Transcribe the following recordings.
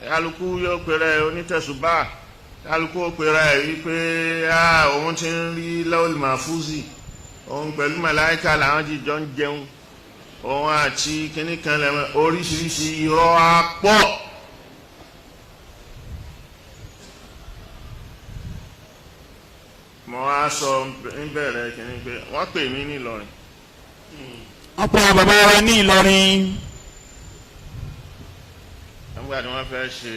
kálukú yóò pèrè onítẹ̀sùbá kálukú ó pèrè wípé òun ti ń rí lawul mahfuzi òun pẹ̀lú màláíkà làwọn jíjọ ń jẹun òun àti kíní kan lẹ́wọ̀n oríṣiríṣi irọ́ á pọ̀. mo wá sọ níbẹ̀rẹ̀ kíní pé wọ́n pè mí ní Ìlọrin. wọ́n pe bàbá wa ní Ìlọrin. nígbà tí wọ́n fẹ́ ṣe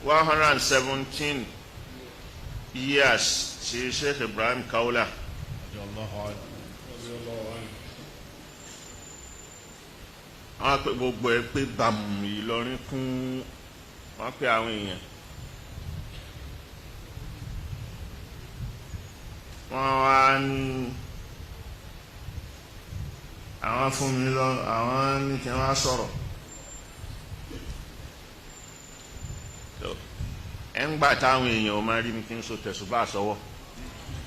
117 years sí Sheikh Ibrahim Kaula. wọ́n pe gbogbo ẹ pé bàmù Ìlọrin kún wọ́n pe àwọn èèyàn. wọ́n wá ní àwọn fún mi lọ àwọn ní kí wọ́n á sọ̀rọ̀. ẹ ń gbà táwọn èèyàn ò máa rí mi kí n so tẹ̀sùbá sọ́wọ́.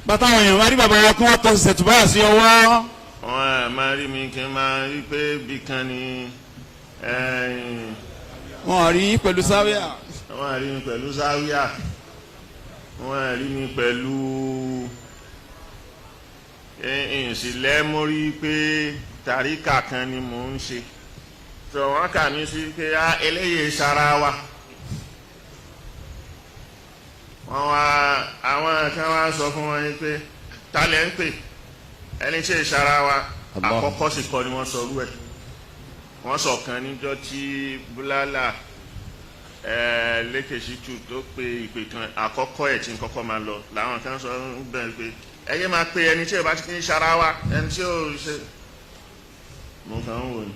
bàtà àwọn èèyàn máa rí bàbá wa kí wọ́n tọ́ tẹ̀sùbá sí ọwọ́. wọ́n máa rí mi kí n máa rí pé bí kan ní. wọ́n rí pẹ̀lú záwíà. wọ́n rí mi pẹ̀lú záwíà. wọ́n rí mi pẹ̀lú ìsìlẹ̀ mo rí pé tàríkà kan ni mò ń ṣe. tó wọ́n kà mí sí pé eléyìí ṣara wa. wọ́n wá àwọn kan wá sọ fún wọn pé talẹ̀ ń pè ẹni tí ìṣara wa àkọ́kọ́ sì kọ́ ni wọ́n sọ rú ẹ̀. wọ́n sọ kan níjọ́ tí búlálà lẹ́kẹ̀sítù tó pe ìpè kan àkọ́kọ́ ẹ̀ tí ń kọ́kọ́ máa lọ làwọn kan sọ bẹ́ẹ̀ pé ẹyẹ máa pe ẹni tí ò bá ti ń ṣara wa ẹni tí ò ṣe. mo kàn ń wò ni.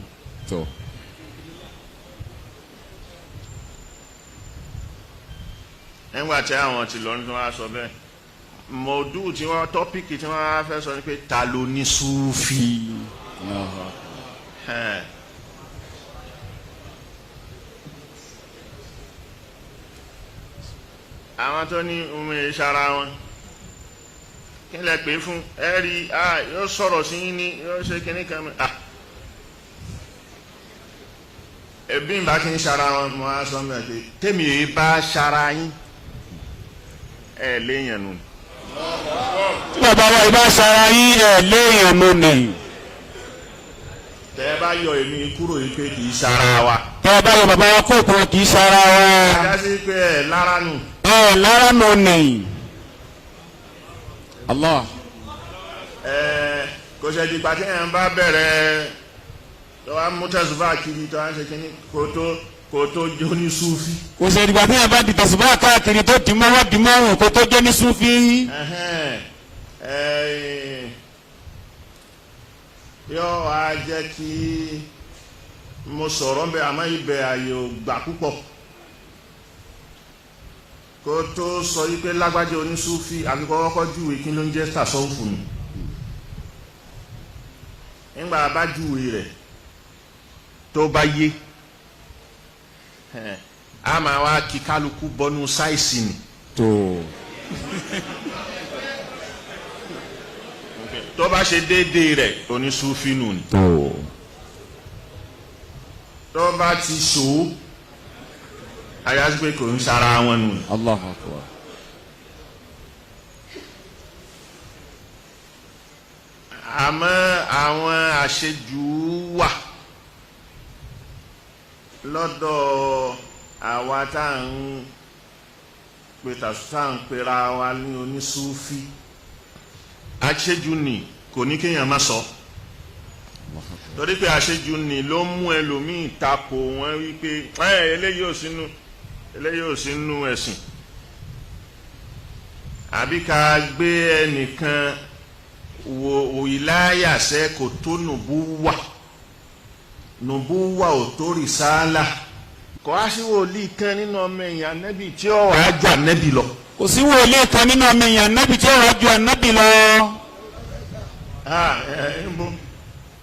nígbà tí àwọn ti lọ ní wọ́n á sọ bẹ́ẹ̀ mọ̀ọ́dù tí wọ́n tọ́pìkì tí wọ́n á fẹ́ sọ ni pé ta ló ní Súfì. àwọn tó ní omi ìṣara wọn kí lẹ pè fún ẹ rí yóò sọ̀rọ̀ sí yín ní yóò ṣe kíní kan mi ẹbí ń bá kí ń ṣara wọn mo á sọ mẹ́rin pé tèmi yìí bá ṣara yín ẹ léèyàn nù. bàbá wa ìbá ṣara yín ẹ léèyàn nù ni. tẹ ẹ bá yọ èmi kúrò yìí pé kì í ṣara wa. tẹ ẹ bá yọ bàbá wa kó kúrò kì í ṣara wa. ajá sí pé ẹ lára nù. ẹ lára nù ni. Allah. kò ṣe di pàtẹ́ yẹn bá bẹ̀rẹ̀ tó wá mú tẹ̀sùbá kiri tó wá ń ṣe kínní kò tó jó ní Sufi. kò ṣe di pàtẹ́ yẹn bá di tẹ̀sùbá káàkiri tó dì mọ́wọ́ dì mọ́wọ́ kò tó jó ní Sufi. yóò wá jẹ́ kí mo sọ̀rọ̀ ń bẹ àmọ́ ibẹ̀ àyè ò gbà púpọ̀ kó tó sọ yí pé lágbájá oní Sufi àbí kọ́kọ́ júwe kí ló ń jẹ́ tàṣọ́ọ̀fù nù. nígbà bá júwe rẹ̀ tó bá yé a máa wá kí kálukú bọ́nú sáìsì ni. tó bá ṣe déédéé rẹ̀ oní Sufi nù ni. tó bá ti ṣòó ayásí pé kò ń ṣara wọn nù. Allahu Akbar. àmọ́ àwọn àṣejù wà lọ́dọ̀ àwa tá à ń pè tàṣà ń pera wa ní onísúfí. àṣejù ni kò ní kéèyàn má sọ torí pé àṣejù ni ló mú ẹlòmíì takò wọn wípé eléyìí ò sínú ẹ̀sìn àbí ká gbé ẹnìkan wo ìláyàsẹ́ kò tó nùbúwà ò tó rìsáálà kò á sí wòlíì kan nínú ọmọ èèyàn nẹ́bì tí ó wàá ju ànẹ́bì lọ. kò sí wòlíì kan nínú ọmọ èèyàn nẹ́bì tí ó wàá ju ànẹ́bì lọ.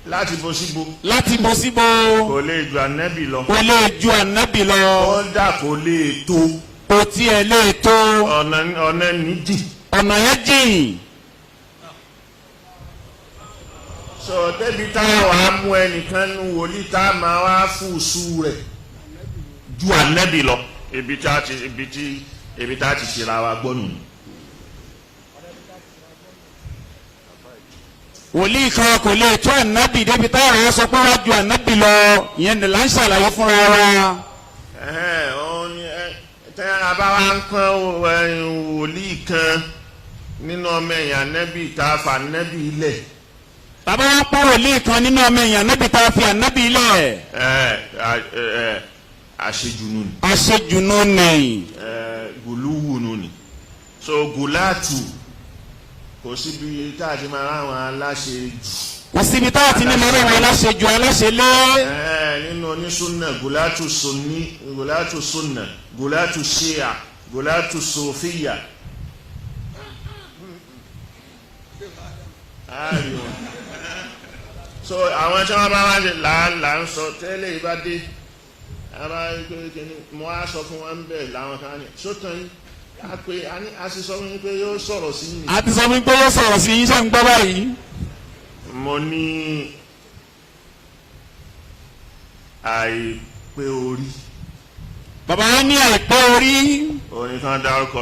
láti bo síbo. láti bo síbo. kò lè ju ànẹ́bì lọ. kò lè ju ànẹ́bì lọ. kódà kò lè tó. kò tiẹ̀ lè tó. ọ̀nà nídìí. ọ̀nà yẹn jìn. so débi táwọn á mú ẹnìkan nu wòlíì tá a máa wá fùsù rẹ̀ ju ànábì lọ ibi tá a ti ṣe ra wa gbọ́ nù. wòlíì kan kò lè tó ànábì débi táwọn sọ pé wá ju ànábì lọ ìyẹn ní là ń ṣàlàyé fúnra wa. tẹ́ a bá wá ń pọ́n wòlíì kan nínú ọmọ ẹ̀yìn ànábì tá a fà ànábì ilẹ̀. bàbá wa pọ́n wòlíì kan nínú ọmọ ẹ̀yìn ànábì tá a fi ànábì ilẹ̀. àṣejùnú ni. àṣejùnú ni. gùlúwùnú ni. so gùlátù kò síbi tá a ti máa ráwọn aláṣẹ jù. kò síbi tá a ti ní máa ráwọn aláṣẹ jù aláṣẹ lé. nínú onísúnà gùlátù sunni gùlátù sunna gùlátù ṣíà gùlátù sòfíyà. so àwọn tí wọ́n bá wá ṣe là ń sọ tẹ́lẹ̀ ìbádé ara kékeré mo á sọ fún wọn bẹ́ẹ̀ làwọn kan ní sótàn yìí a sì sọ fún mi pé yóò sọ̀rọ̀ sí mi. a ti sọ fún mi pé yóò sọ̀rọ̀ sí yín ṣe ń gbọ́ báyìí. mo ní àìpé orí. bàbá wa ní àìpé orí. orin kan dárúkọ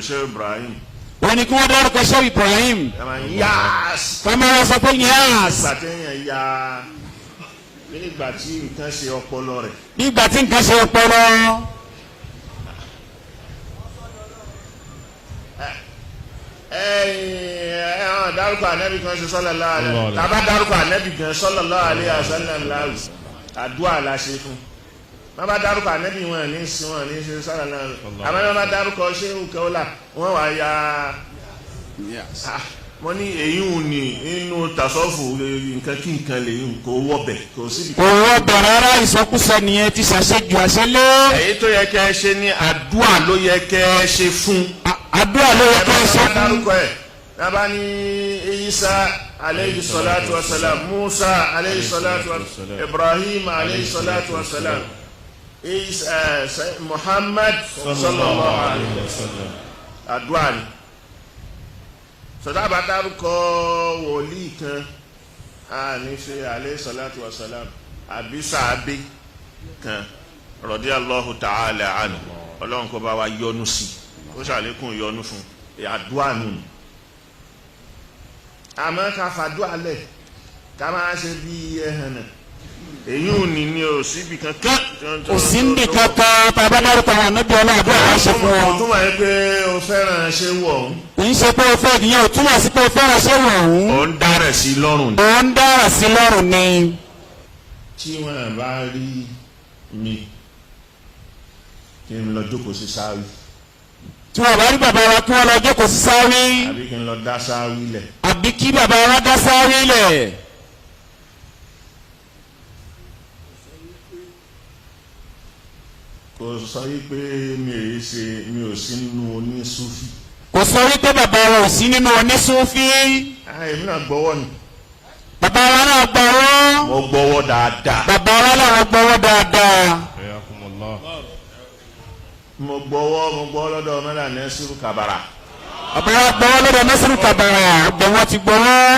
Sheikh Ibrahim. wọ́n ní kí wọ́n dárúkọ Sheikh Ibrahim. yáàs. kọ́mọ wọn sọ pé yáàs. nígbà téèyàn ya nígbà tí nǹkan ṣe ọpọlọ rẹ̀. nígbà tí nǹkan ṣe ọpọlọ. dárúkọ ànábì kan ṣe sallallahu alaihi tàbá dárúkọ ànábì kan sallallahu alaihi wasallam láwù àdúrà la ṣe fún wọn bá dárúkọ ànábì wọn ní sí wọn ní ṣe sallallahu alaihi àmọ́ wọn bá dárúkọ ṣéwù kẹwọlà wọn wà ya wọn ní èyí ò ní inú tasọ́fù nǹkan kí nǹkan lè kó wọ́bẹ̀ kó síbi. kò wọ́bẹ̀ rárá ìsọkúsọ nìyẹn ti ṣàṣejù àṣẹlé. èyí tó yẹ kẹ́ ẹ ṣe ní àdúrà ló yẹ kẹ́ ẹ ṣe fún. àdúrà ló yẹ kẹ́ ẹ ṣe fún. dárúkọ ẹ̀ nàbà ní Isa aleyhi salatu wa salam Musa aleyhi salatu wa salam Ibrahim aleyhi salatu wa salam Muhammad sallallahu alaihi wa sallam àdúrà ni sọdá bá dárúkọ wòlíì kan a ní ṣe aleyhi salatu wa salam àbí sàábé kan radiyallahu ta'ala anhu ọlọ́run kó bá wa yọ́nú sí ó ṣàlékún yọ́nú fún àdúrà nù. àmọ́ ká fàdúrà lẹ̀ ká máa ṣe bí ẹ̀hàn náà èyí ò ní ní o síbi kankan. kò sí níbi kankan tá a bá dárúkọ àwọn ànábì ọlọ́run àdúrà wá ṣe fún wọn. ó túmọ̀ yẹn pé o fẹ́ràn ṣé wọ̀ ọ́n. kì í ṣe pé o fẹ́ ìyẹn ò túmọ̀ sí pé o fẹ́ràn ṣé wọ̀ ọ́n. ó ń dárẹ̀ sí lọ́rùn. ó ń dárẹ̀ sí lọ́rùn ni. tí wọ́n bá rí mi kí n lọ jókòó sí sáwí. tí wọ́n bá rí bàbá wa kí wọ́n lọ jókòó sí sáwí. àbí kí n lọ dá sáwí lẹ̀. àbí kí bàbá wa dá sáwí lẹ̀. kò sọ wípé mi ò sí nínú Oni Sufi. kò sọ wípé bàbá wa ò sí nínú Oni Sufi. èmi náà gbọ́wọ́ ni. bàbá wa náà gbọ́wọ́. mo gbọ́wọ́ dáadáa. bàbá wa náà gbọ́wọ́ dáadáa. mo gbọ́wọ́ lọ́dọ̀ mẹ́ta nẹ́sìrù kàbàrà. bàbá wa gbọ́wọ́ lọ́dọ̀ nẹ́sìrù kàbàrà gbọ́wọ́ ti gbọ́wọ́.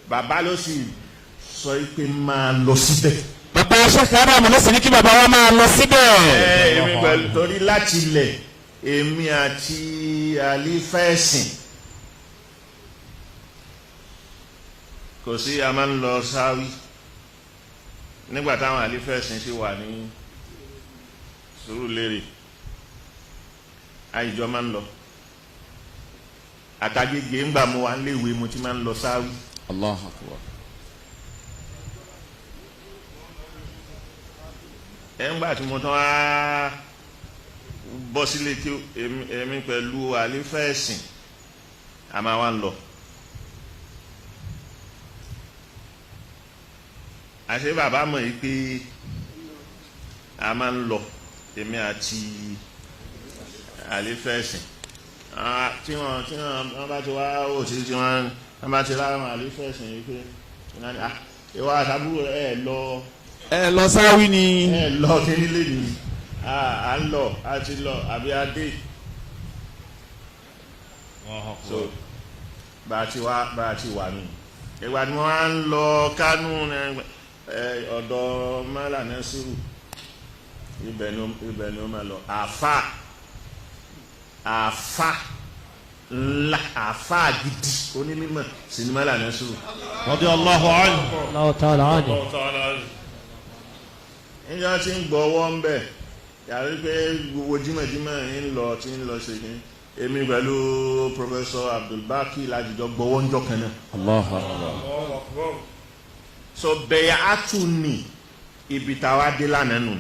bàbá ló sì sọ pé máa lọ síbẹ̀. bàbá Sheikh Habeebullah ló sì ní kí bàbá wa máa lọ síbẹ̀. èmi pẹ̀lú torí láti ilẹ̀ èmi àti àlífà ẹ̀sìn kò sí a máa ń lọ sáwí nígbà táwọn àlífà ẹ̀sìn sì wà ní Sùúrùlérè àìjọ máa ń lọ àtàgègè ńgbà mo wà léwe mo ti máa ń lọ sáwí. Allahu Akbar. ńgbà tí mo tán á bọ́ sílé tí èmi pẹ̀lú àlífà ẹ̀sìn a máa wá ń lọ. àṣé bàbá mọ̀ yìí pé a máa ń lọ èmi àti àlífà ẹ̀sìn tí wọ́n bá ti wá òtí tí wọ́n bá ti láwọn àlífà ẹ̀sìn yìí pé ìwà àtàbúrò ẹ lọ sáwí ni. ẹ lọ kí nílé ni à ń lọ a ti lọ àbí a dé so bá a ti wà nù ìgbà tí wọ́n á ń lọ Kánú ọ̀dọ̀ Mala Nasiru ibẹ̀ ni ó máa lọ àfà ńlá àfà gidi onímọ̀ sinimá Mala Nasiru radiyallahu anhu Allah ta'ala anhu. níjọ́ tí ń gbọ́wọ́ ń bẹ̀ yàrá pé gbogbo jímọ̀jímọ̀ ń lọ ṣe kí èmi pẹ̀lú Professor Abdulbaki lájijọ́ gbọ́wọ́ ń jọ kan náà. Allahu Akbar. so bẹ̀yà á tún ní ibi táwa dé lánàá nù.